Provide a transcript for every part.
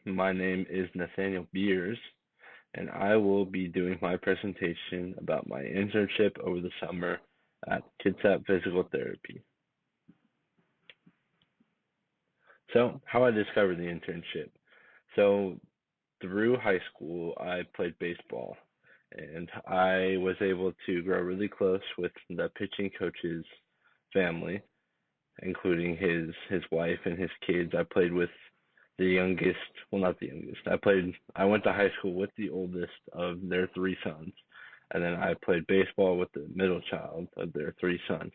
My name is Nathaniel Beers, and I will be doing my presentation about my internship over the summer at Kitsap Physical Therapy. So, how I discovered the internship. So, through high school, I played baseball, and I was able to grow really close with the pitching coach's family, including his wife and his kids. I played with the youngest, well, not the youngest. I went to high school with the oldest of their three sons, and then I played baseball with the middle child of their three sons.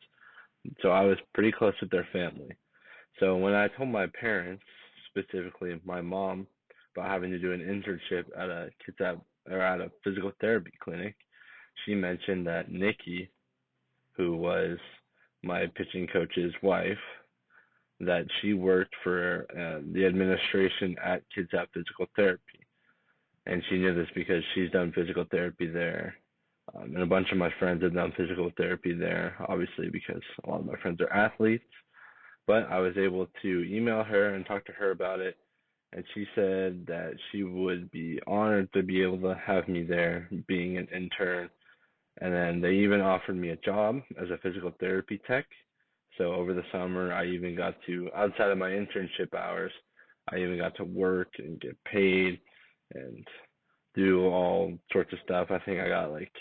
So I was pretty close with their family. So when I told my parents, specifically my mom, about having to do an internship at a at a physical therapy clinic, she mentioned that Nikki, who was my pitching coach's wife, that she worked for the administration at Kids at Physical Therapy. And she knew this because she's done physical therapy there. And a bunch of my friends have done physical therapy there, obviously, because a lot of my friends are athletes. But I was able to email her and talk to her about it. And she said that she would be honored to be able to have me there being an intern. And then they even offered me a job as a physical therapy tech. So over the summer, I even got to, outside of my internship hours, I even got to work and get paid and do all sorts of stuff. I think I got like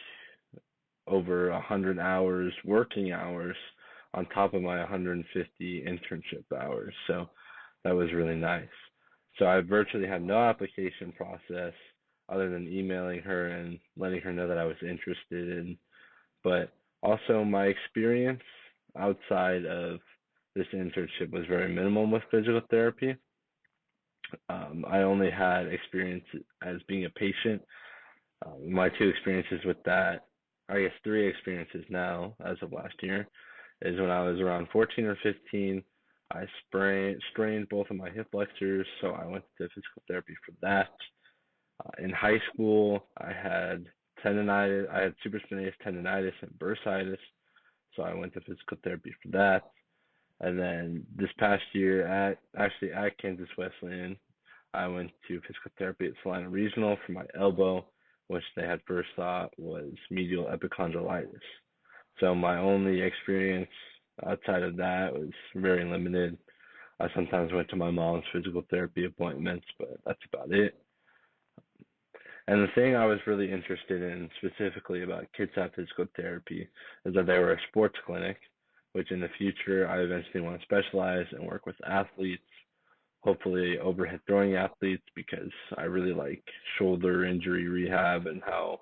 over 100 hours, working hours, on top of my 150 internship hours. So that was really nice. So I virtually had no application process other than emailing her and letting her know that I was interested in. But also my experience outside of this internship was very minimal with physical therapy. I only had experience as being a patient. My two experiences with that, I guess three experiences now as of last year, is when I was around 14 or 15. I strained both of my hip flexors, so I went to physical therapy for that. In high school, I had tendonitis, I had supraspinatus tendonitis and bursitis, so I went to physical therapy for that. And then this past year at Kansas Wesleyan, I went to physical therapy at Salina Regional for my elbow, which they had first thought was medial epicondylitis. So my only experience outside of that was very limited. I sometimes went to my mom's physical therapy appointments, but that's about it. And the thing I was really interested in specifically about Kids at Physical Therapy is that they were a sports clinic, which in the future I eventually want to specialize and work with athletes, hopefully overhead throwing athletes, because I really like shoulder injury rehab and how,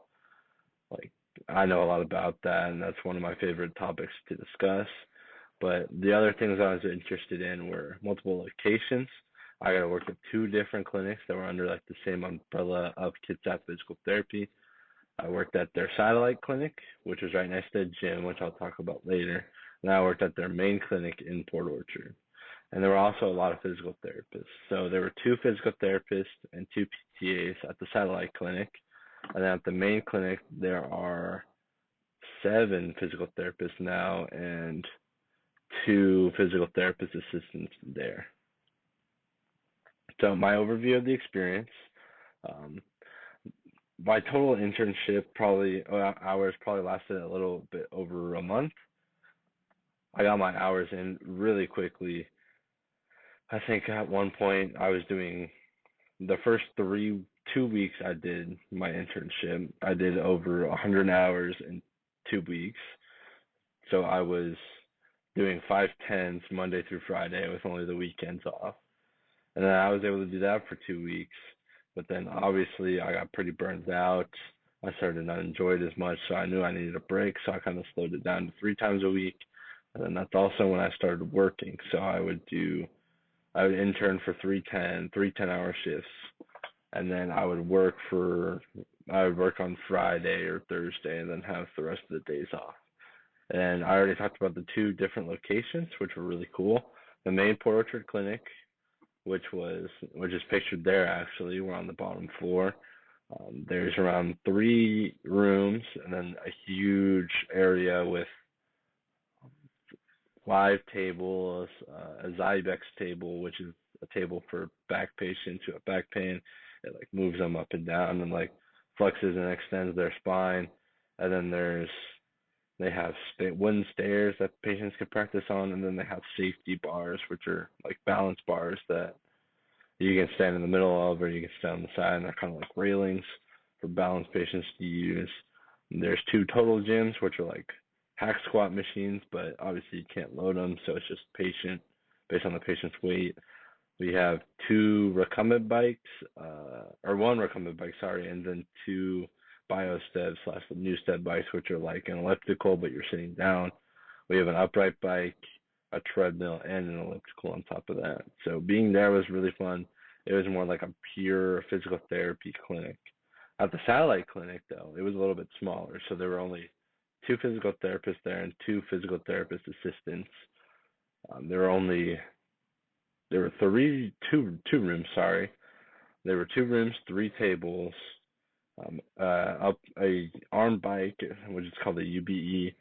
like, I know a lot about that, and that's one of my favorite topics to discuss. But the other things I was interested in were multiple locations. I got to work at two different clinics that were under like the same umbrella of Kids at Physical Therapy. I worked at their satellite clinic, which was right next to the gym, which I'll talk about later. And I worked at their main clinic in Port Orchard. And there were also a lot of physical therapists. So there were two physical therapists and two PTAs at the satellite clinic. And then at the main clinic, there are seven physical therapists now and two physical therapist assistants there. So my overview of the experience, um, my total internship hours probably lasted a little bit over a month. I got my hours in really quickly. I think at one point I was doing the first 2 weeks I did my internship. I did over 100 hours in 2 weeks. So I was doing 5/10s Monday through Friday with only the weekends off. And then I was able to do that for 2 weeks. But then obviously I got pretty burned out. I started to not enjoy it as much, so I knew I needed a break. So I kind of slowed it down to 3 times a week. And then that's also when I started working. So I would intern for 3 10-hour shifts. And then I would work on Friday or Thursday and then have the rest of the days off. And I already talked about the two different locations, which were really cool. The main Port Orchard Clinic, which is pictured there actually. We're on the bottom floor. There's around 3 rooms and then a huge area with live tables, a Zybex table, which is a table for back patients who have back pain. It like moves them up and down and like flexes and extends their spine. And then they have wooden stairs that patients can practice on, and then they have safety bars, which are like balance bars that you can stand in the middle of, or you can stand on the side, and they're kind of like railings for balanced patients to use. And there's two total gyms, which are like hack squat machines, but obviously you can't load them, so it's just based on the patient's weight. We have two recumbent bikes, or one recumbent bike, sorry, and then two biostep slash new step bikes, which are like an elliptical, but you're sitting down. We have an upright bike, a treadmill, and an elliptical on top of that. So being there was really fun. It was more like a pure physical therapy clinic. At the satellite clinic, though, it was a little bit smaller. So there were only two physical therapists there and two physical therapist assistants. There were two rooms, sorry. There were two rooms, three tables, up a arm bike, which is called a UBE,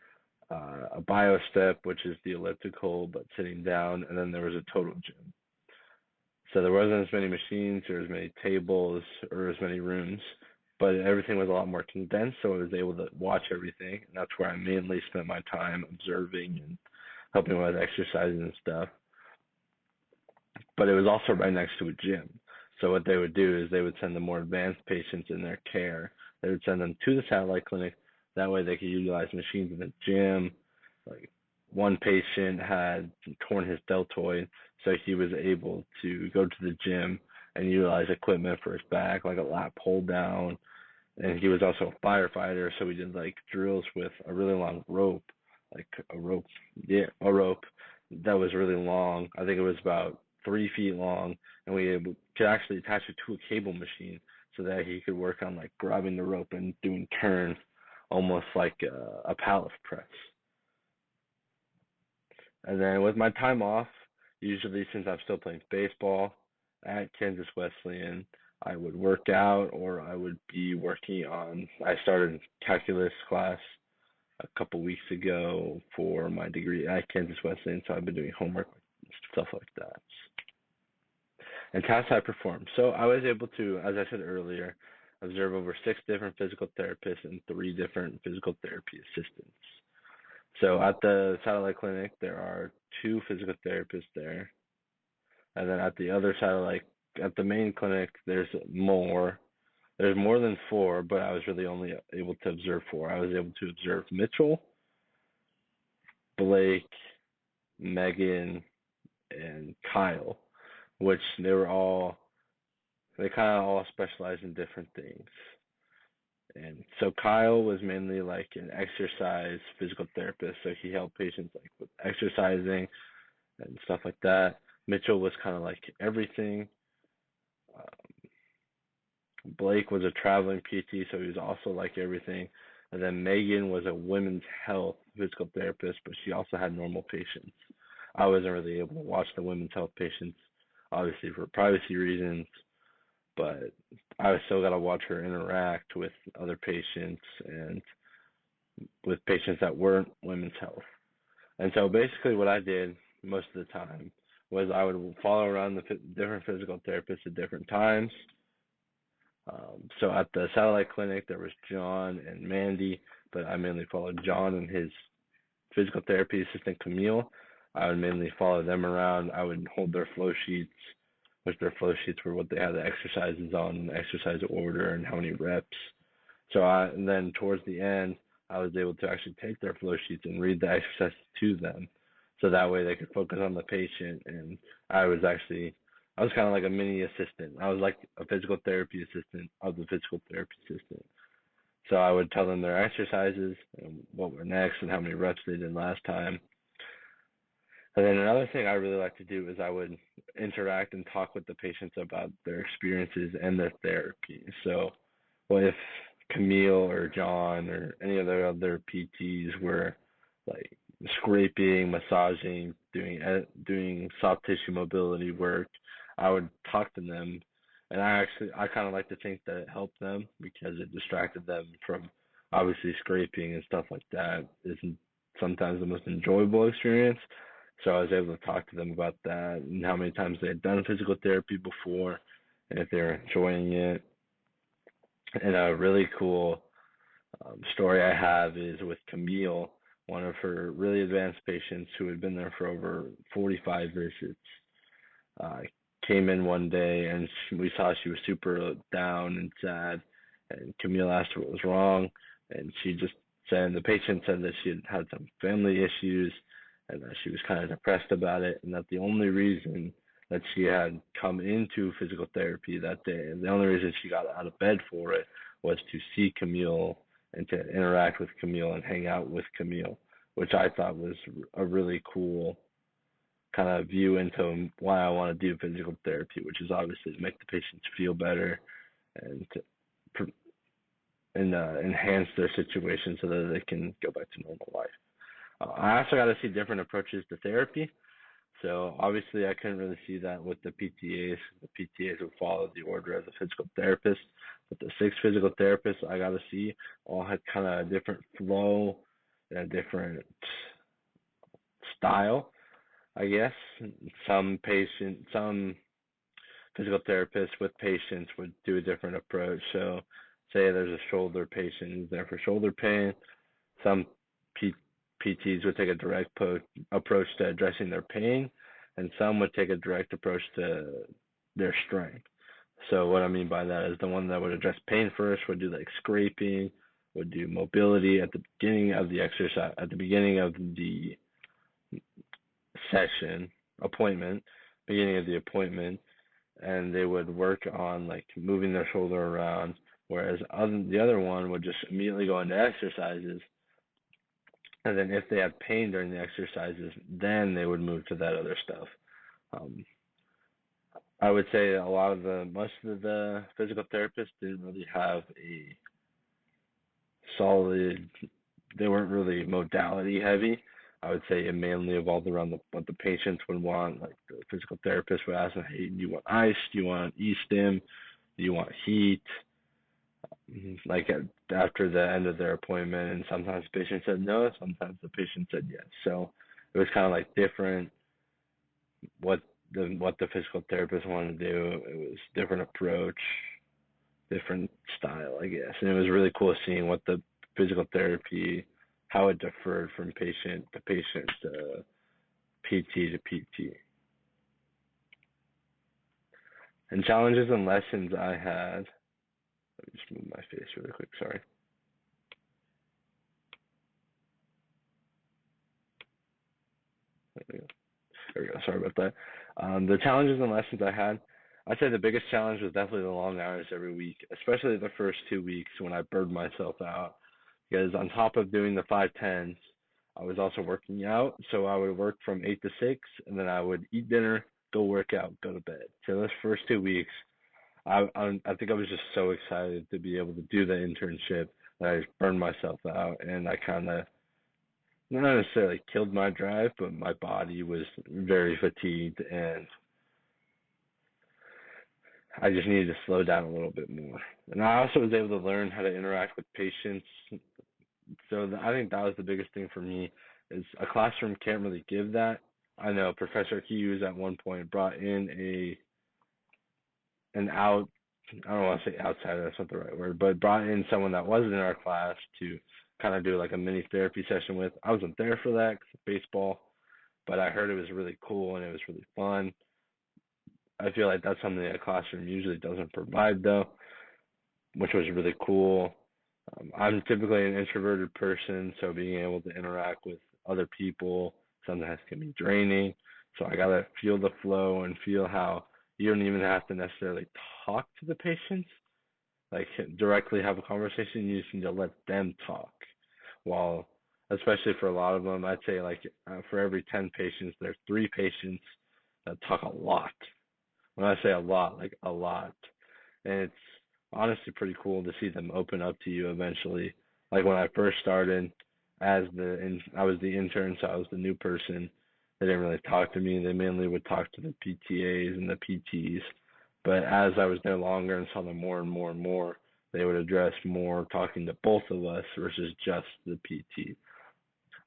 a biostep, which is the elliptical but sitting down, and then there was a total gym. So there wasn't as many machines or as many tables or as many rooms, but everything was a lot more condensed, so I was able to watch everything, and that's where I mainly spent my time observing and helping with exercises and stuff. But it was also right next to a gym. So what they would do is they would send the more advanced patients in their care. They would send them to the satellite clinic. That way they could utilize machines in the gym. Like one patient had torn his deltoid, so he was able to go to the gym and utilize equipment for his back, like a lat pull down. And he was also a firefighter, so we did like drills with a really long rope, like a rope that was really long. I think it was about 3 feet long, and we could actually attach it to a cable machine so that he could work on like grabbing the rope and doing turns, almost like a pallet press. And then with my time off, usually since I'm still playing baseball at Kansas Wesleyan, I would work out or I would be working on. I started calculus class a couple weeks ago for my degree at Kansas Wesleyan, so I've been doing homework and stuff like that. And tasks I performed. So I was able to, as I said earlier, observe over 6 different physical therapists and 3 different physical therapy assistants. So at the satellite clinic, there are 2 physical therapists there. And then at the main clinic, there's more. There's more than 4, but I was really only able to observe 4. I was able to observe Mitchell, Blake, Megan, and Kyle, which they kind of all specialize in different things. And so Kyle was mainly like an exercise physical therapist, so he helped patients like with exercising and stuff like that. Mitchell was kind of like everything. Blake was a traveling PT, so he was also like everything. And then Megan was a women's health physical therapist, but she also had normal patients. I wasn't really able to watch the women's health patients, obviously for privacy reasons, but I still got to watch her interact with other patients and with patients that weren't women's health. And so basically what I did most of the time was I would follow around the different physical therapists at different times. So at the satellite clinic, there was John and Mandy, but I mainly followed John and his physical therapy assistant, Camille. I would mainly follow them around. I would hold their flow sheets, which their flow sheets were what they had the exercises on, the exercise order, and how many reps. And then towards the end, I was able to actually take their flow sheets and read the exercises to them, so that way they could focus on the patient. And I was kind of like a mini assistant. I was like a physical therapy assistant of the physical therapy assistant. So I would tell them their exercises and what were next and how many reps they did last time. And then another thing I really like to do is I would interact and talk with the patients about their experiences and their therapy. So what if Camille or John or any of the other PTs were like scraping, massaging, doing soft tissue mobility work, I would talk to them, and I kind of like to think that it helped them because it distracted them from obviously scraping and stuff like that isn't sometimes the most enjoyable experience. So I was able to talk to them about that and how many times they had done physical therapy before and if they were enjoying it. And a really cool story I have is with Camille, one of her really advanced patients who had been there for over 45 visits. Uh, Came in one day and we saw she was super down and sad. And Camille asked her what was wrong, and she just said the patient said that she had had some family issues and that she was kind of depressed about it, and that the only reason that she had come into physical therapy that day, and the only reason she got out of bed for it, was to see Camille and to interact with Camille and hang out with Camille, which I thought was a really cool kind of view into why I want to do physical therapy, which is obviously to make the patients feel better and to enhance their situation so that they can go back to normal life. I also got to see different approaches to therapy. So obviously, I couldn't really see that with the PTAs. The PTAs would follow the order of the physical therapist, but the 6 physical therapists I got to see all had kind of a different flow and a different style, I guess. Some physical therapists with patients would do a different approach. So, say there's a shoulder patient who's there for shoulder pain, some PTs would take a direct approach to addressing their pain, and some would take a direct approach to their strength. So what I mean by that is the one that would address pain first would do like scraping, would do mobility at the beginning of the exercise, at the beginning of the session, appointment, beginning of the appointment, and they would work on like moving their shoulder around, whereas the other one would just immediately go into exercises, and then if they had pain during the exercises, then they would move to that other stuff. Um, I would say most of the physical therapists didn't really have a solid, they weren't really modality heavy. I would say it mainly evolved around what the patients would want. Like the physical therapist would ask them, hey, do you want ice? Do you want e-stim? Do you want heat? Like after the end of their appointment, and sometimes the patient said no, sometimes the patient said yes. So it was kind of like different what the physical therapist wanted to do. It was different approach, different style, I guess, and it was really cool seeing what the physical therapy, how it differed from patient to patient, PT to PT. And challenges and lessons I had. Let me just move my face really quick. Sorry. There we go. There we go. Sorry about that. The challenges and lessons I had, I'd say the biggest challenge was definitely the long hours every week, especially the first 2 weeks when I burned myself out. Because on top of doing the 5 10s, I was also working out. So I would work from 8 to 6, and then I would eat dinner, go work out, go to bed. So those first 2 weeks, I think I was just so excited to be able to do the internship that I just burned myself out, and I kind of not necessarily killed my drive, but my body was very fatigued, and I just needed to slow down a little bit more. And I also was able to learn how to interact with patients. So I think that was the biggest thing for me is a classroom can't really give that. I know Professor Hughes at one point brought in an out I don't want to say outsider, that's not the right word, but brought in someone that wasn't in our class to kind of do like a mini therapy session with. I wasn't there for that 'cause of baseball, but I heard it was really cool and it was really fun. I feel like that's something that a classroom usually doesn't provide though, which was really cool. I'm typically an introverted person, so being able to interact with other people sometimes can be draining. So I gotta feel the flow and feel how you don't even have to necessarily talk to the patients, like directly have a conversation. You just need to let them talk. While, especially for a lot of them, I'd say like for every 10 patients, there's 3 patients that talk a lot. When I say a lot, like a lot. And it's honestly pretty cool to see them open up to you eventually. Like when I first started, I was the intern, so I was the new person. They didn't really talk to me. They mainly would talk to the PTAs and the PTs. But as I was there longer and saw them more and more and more, they would address more talking to both of us versus just the PT.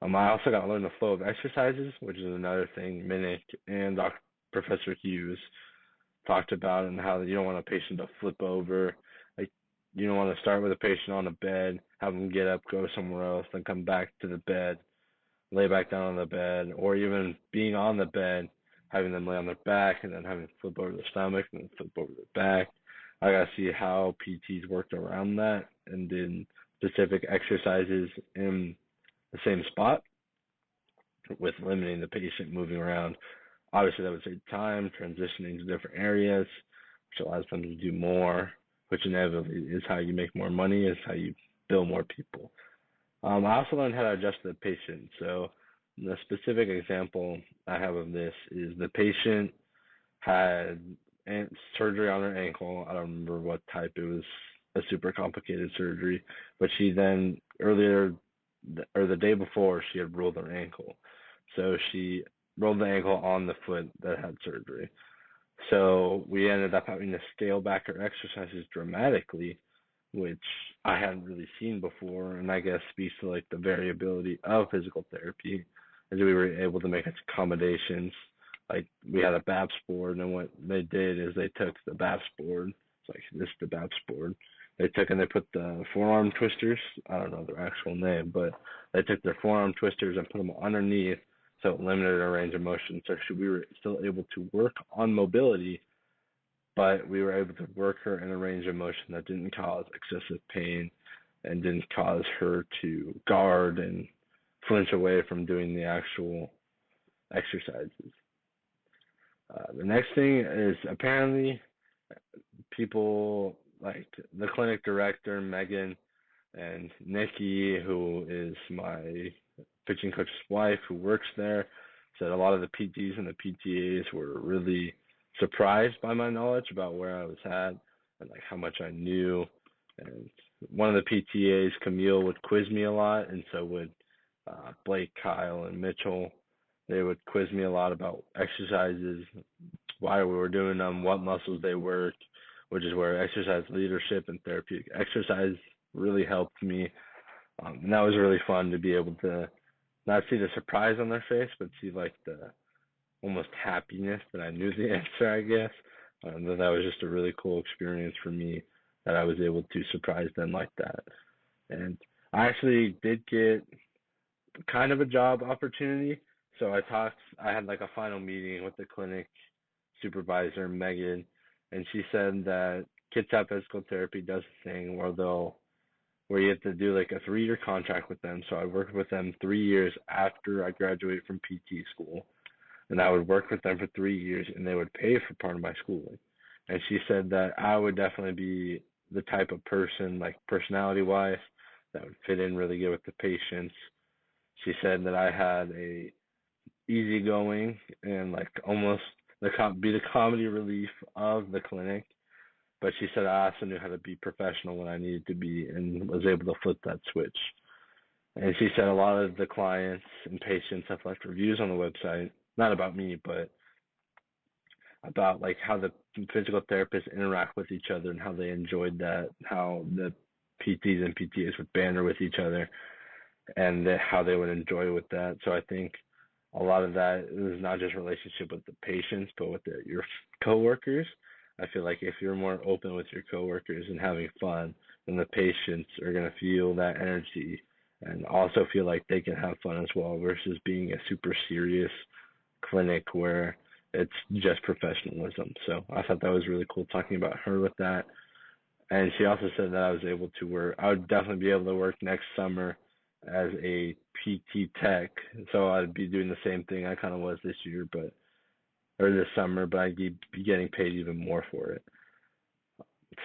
I also got to learn the flow of exercises, which is another thing Minnick and Professor Hughes talked about, and how you don't want a patient to flip over. Like, you don't want to start with a patient on a bed, have them get up, go somewhere else, then come back to the bed, lay back down on the bed, or even being on the bed, having them lay on their back and then having them flip over their stomach and then flip over their back. I got to see how PTs worked around that and did specific exercises in the same spot with limiting the patient moving around. Obviously, that would save time transitioning to different areas, which allows them to do more, which inevitably is how you make more money, is how you bill more people. I also learned how to adjust the patient. So the specific example I have of this is the patient had surgery on her ankle. I don't remember what type. It was a super complicated surgery, but she then earlier or the day before she had rolled her ankle. So she rolled the ankle on the foot that had surgery. So we ended up having to scale back her exercises dramatically, which I hadn't really seen before, and I guess speaks to like the variability of physical therapy, as we were able to make accommodations. Like we had a BAPS board, and what they did is they took the BAPS board. It's like this is the BAPS board. They took and they put the forearm twisters. I don't know their actual name, but they took their forearm twisters and put them underneath, so it limited our range of motion. So we were still able to work on mobility, but we were able to work her in a range of motion that didn't cause excessive pain and didn't cause her to guard and flinch away from doing the actual exercises. The next thing is apparently people like the clinic director, Megan, and Nikki, who is my pitching coach's wife, who works there, said a lot of the PTs and the PTAs were really surprised by my knowledge about where I was at and like how much I knew. And one of the PTAs, Camille, would quiz me a lot, and so would Blake, Kyle, and Mitchell. They would quiz me a lot about exercises, why we were doing them, what muscles they worked, which is where exercise leadership and therapeutic exercise really helped me. And that was really fun to be able to not see the surprise on their face, but see like the almost happiness that I knew the answer, I guess. That was just a really cool experience for me that I was able to surprise them like that. And I actually did get kind of a job opportunity. So I had like a final meeting with the clinic supervisor, Megan, and she said that Kitsap Physical Therapy does a thing where you have to do like a 3-year contract with them. So I worked with them 3 years after I graduated from PT school, and I would work with them for 3 years, and they would pay for part of my schooling. And she said that I would definitely be the type of person, like personality wise, that would fit in really good with the patients. She said that I had a easygoing and like almost be the comedy relief of the clinic. But she said I also knew how to be professional when I needed to be and was able to flip that switch. And she said a lot of the clients and patients have left reviews on the website, not about me, but about like how the physical therapists interact with each other and how they enjoyed that, how the PTs and PTAs would banter with each other and how they would enjoy with that. So I think a lot of that is not just relationship with the patients, but with your coworkers. I feel like if you're more open with your coworkers and having fun, then the patients are going to feel that energy and also feel like they can have fun as well versus being a super serious clinic where it's just professionalism. So I thought that was really cool talking about her with that. And she also said that I would definitely be able to work next summer as a PT tech. So I'd be doing the same thing I kind of was this year, or this summer, but I'd be getting paid even more for it.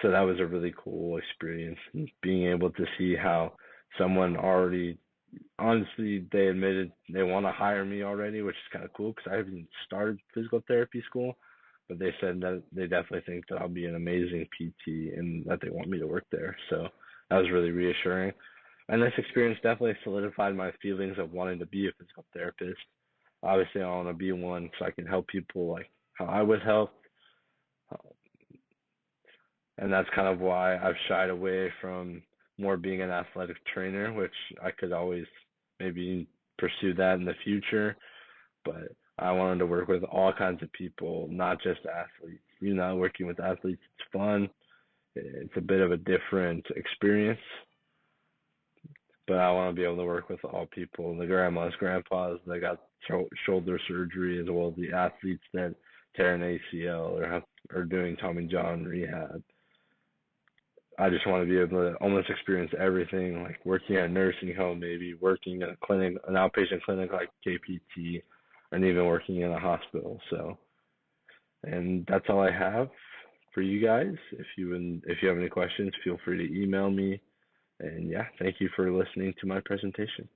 So that was a really cool experience, being able to see how someone already, honestly, they admitted they want to hire me already, which is kind of cool because I haven't started physical therapy school, but they said that they definitely think that I'll be an amazing PT and that they want me to work there. So that was really reassuring. And this experience definitely solidified my feelings of wanting to be a physical therapist. Obviously, I want to be one so I can help people like how I was helped. And that's kind of why I've shied away from more being an athletic trainer, which I could always maybe pursue that in the future, but I wanted to work with all kinds of people, not just athletes. Working with athletes, it's fun. It's a bit of a different experience, but I want to be able to work with all people, the grandmas, grandpas that got shoulder surgery, as well as the athletes that tear an ACL or doing Tommy John rehab. I just want to be able to almost experience everything, like working at a nursing home, maybe working in a clinic, an outpatient clinic like KPT, and even working in a hospital. So, and that's all I have for you guys. If you have any questions, feel free to email me. And yeah, thank you for listening to my presentation.